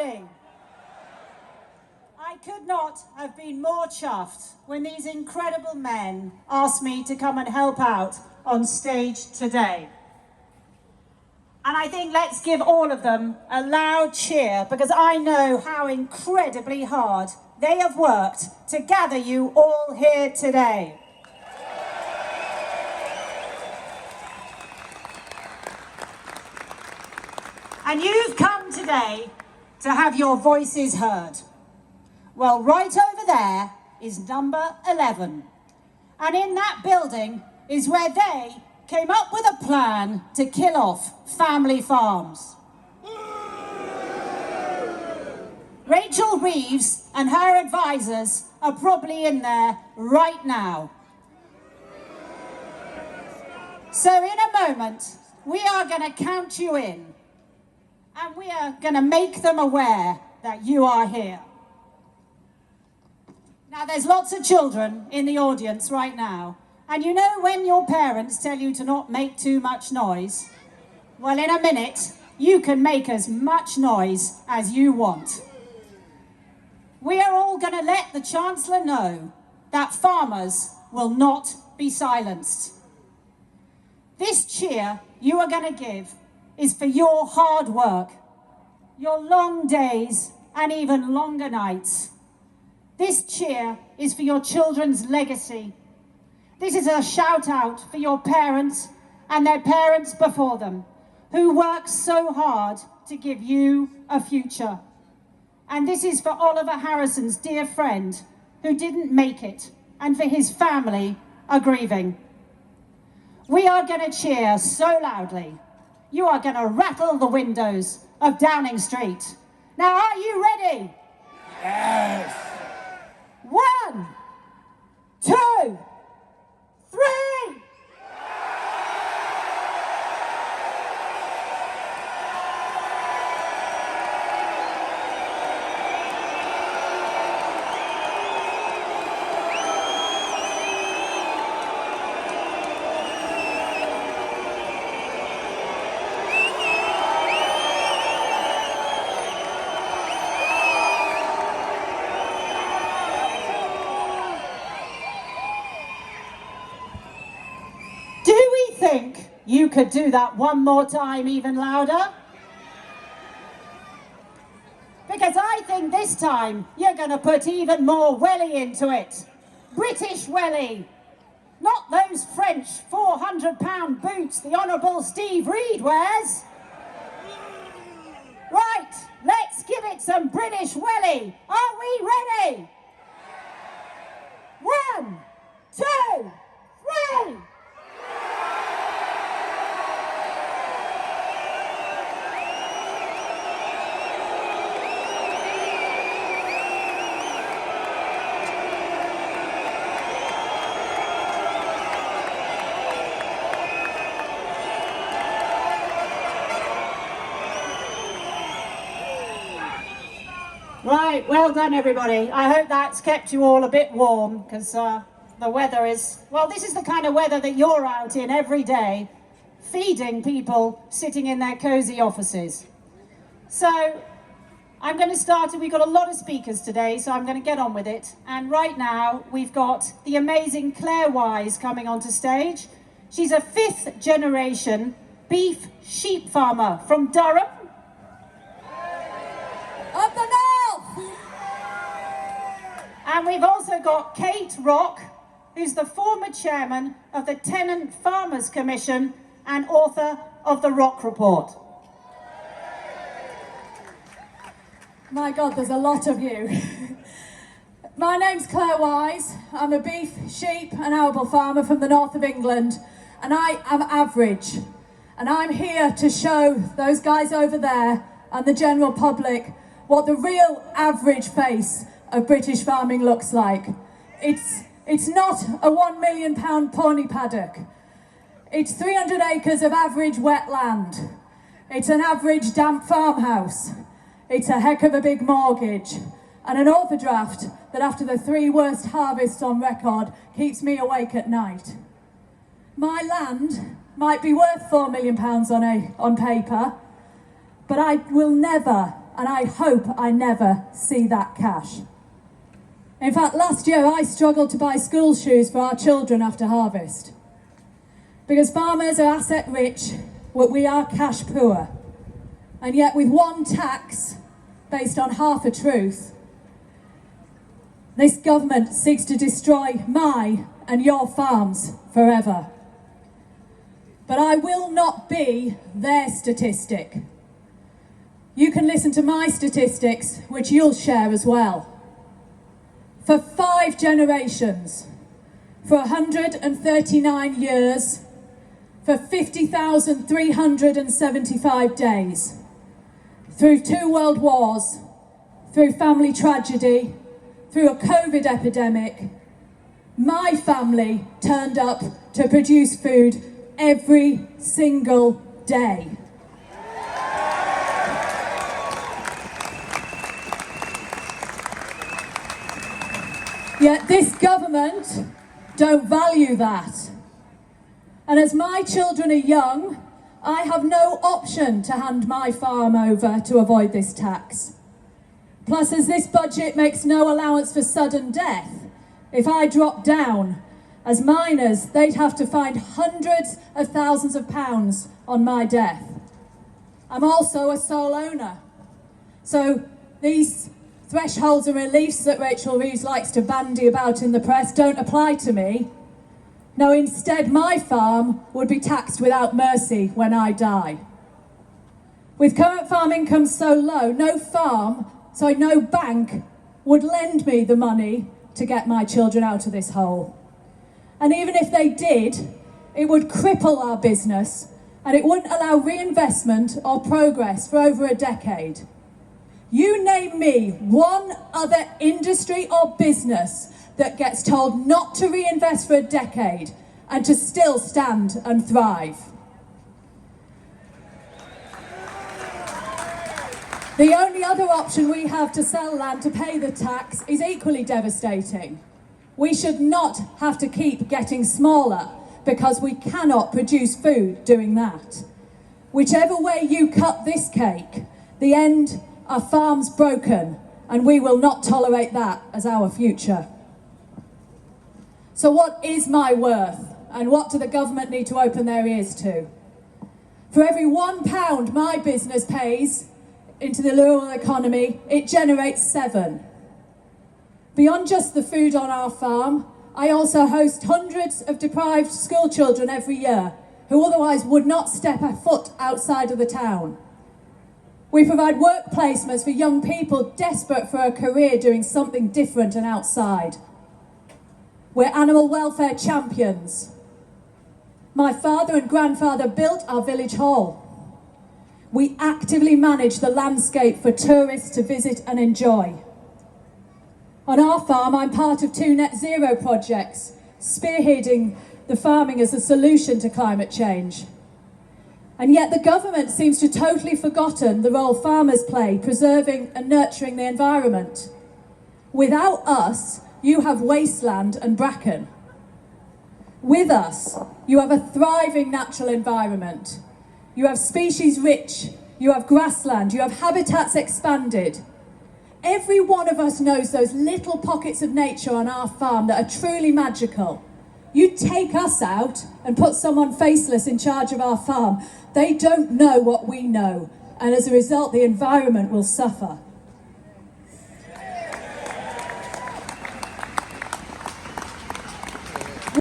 everybody. I could not have been more chuffed when these incredible men asked me to come and help out on stage today. And I think let's give all of them a loud cheer, because I know how incredibly hard they have worked to gather you all here today. And you've come today to have your voices heard. Well, right over there is number 11. And in that building is where they came up with a plan to kill off family farms. Rachel Reeves and her advisors are probably in there right now. So in a moment, we are going to count you in. And we are going to make them aware that you are here. Now, there's lots of children in the audience right now. And you know when your parents tell you to not make too much noise? Well, in a minute, you can make as much noise as you want. We are all going to let the Chancellor know that farmers will not be silenced. This cheer you are going to give is for your hard work, your long days and even longer nights. This cheer is for your children's legacy. This is a shout out for your parents and their parents before them, who worked so hard to give you a future. And this is for Oliver Harrison's dear friend who didn't make it, and for his family are grieving. We are going to cheer so loudly. You are going to rattle the windows of Downing Street. Now, are you ready? Yes. 1, 2, 3. Think you could do that one more time even louder? Because I think this time you're going to put even more welly into it. British welly. Not those French £400 boots the Honourable Steve Reed wears. Right, let's give it some British welly. Are we ready? 1, 2, 3. Right, well done everybody. I hope that's kept you all a bit warm, because the weather is, well, this is the kind of weather that you're out in every day, feeding people sitting in their cosy offices. So I'm going to start, we've got a lot of speakers today, so I'm going to get on with it. And right now we've got the amazing Claire Wise coming onto stage. She's a 5th generation beef sheep farmer from Durham. Up the north! And we've also got Kate Rock, who's the former chairman of the Tenant Farmers Commission and author of the Rock Report. My God, there's a lot of you. My name's Claire Wise. I'm a beef, sheep and arable farmer from the north of England, and I am average. And I'm here to show those guys over there and the general public what the real average face of British farming looks like. It's not a £1 million pony paddock. It's 300 acres of average wetland. It's an average damp farmhouse. It's a heck of a big mortgage. And an overdraft that after the 3 worst harvests on record keeps me awake at night. My land might be worth £4 million on paper, but I will never, and I hope I never see that cash. In fact, last year I struggled to buy school shoes for our children after harvest. Because farmers are asset rich, but we are cash poor. And yet with one tax based on half a truth, this government seeks to destroy my and your farms forever. But I will not be their statistic. You can listen to my statistics, which you'll share as well. For 5 generations, for 139 years, for 50,375 days, through 2 world wars, through family tragedy, through a COVID epidemic, my family turned up to produce food every single day. Yet this government don't value that. And as my children are young, I have no option to hand my farm over to avoid this tax. Plus, as this budget makes no allowance for sudden death, if I drop down, as miners, they'd have to find hundreds of thousands of pounds on my death. I'm also a sole owner. So these thresholds and reliefs that Rachel Reeves likes to bandy about in the press don't apply to me. No, instead my farm would be taxed without mercy when I die. With current farm income so low, no bank would lend me the money to get my children out of this hole. And even if they did, it would cripple our business and it wouldn't allow reinvestment or progress for over a decade. You name me one other industry or business that gets told not to reinvest for a decade and to still stand and thrive. The only other option we have to sell land to pay the tax is equally devastating. We should not have to keep getting smaller because we cannot produce food doing that. Whichever way you cut this cake, the end are farms broken, and we will not tolerate that as our future. So what is my worth, and what do the government need to open their ears to? For every £1 my business pays into the rural economy, it generates 7. Beyond just the food on our farm, I also host hundreds of deprived school children every year who otherwise would not step a foot outside of the town. We provide work placements for young people desperate for a career doing something different and outside. We're animal welfare champions. My father and grandfather built our village hall. We actively manage the landscape for tourists to visit and enjoy. On our farm, I'm part of 2 net zero projects, spearheading the farming as a solution to climate change. And yet the government seems to have totally forgotten the role farmers play preserving and nurturing the environment. Without us, you have wasteland and bracken. With us, you have a thriving natural environment. You have species rich, you have grassland, you have habitats expanded. Every one of us knows those little pockets of nature on our farm that are truly magical. You take us out and put someone faceless in charge of our farm, they don't know what we know, and as a result the environment will suffer.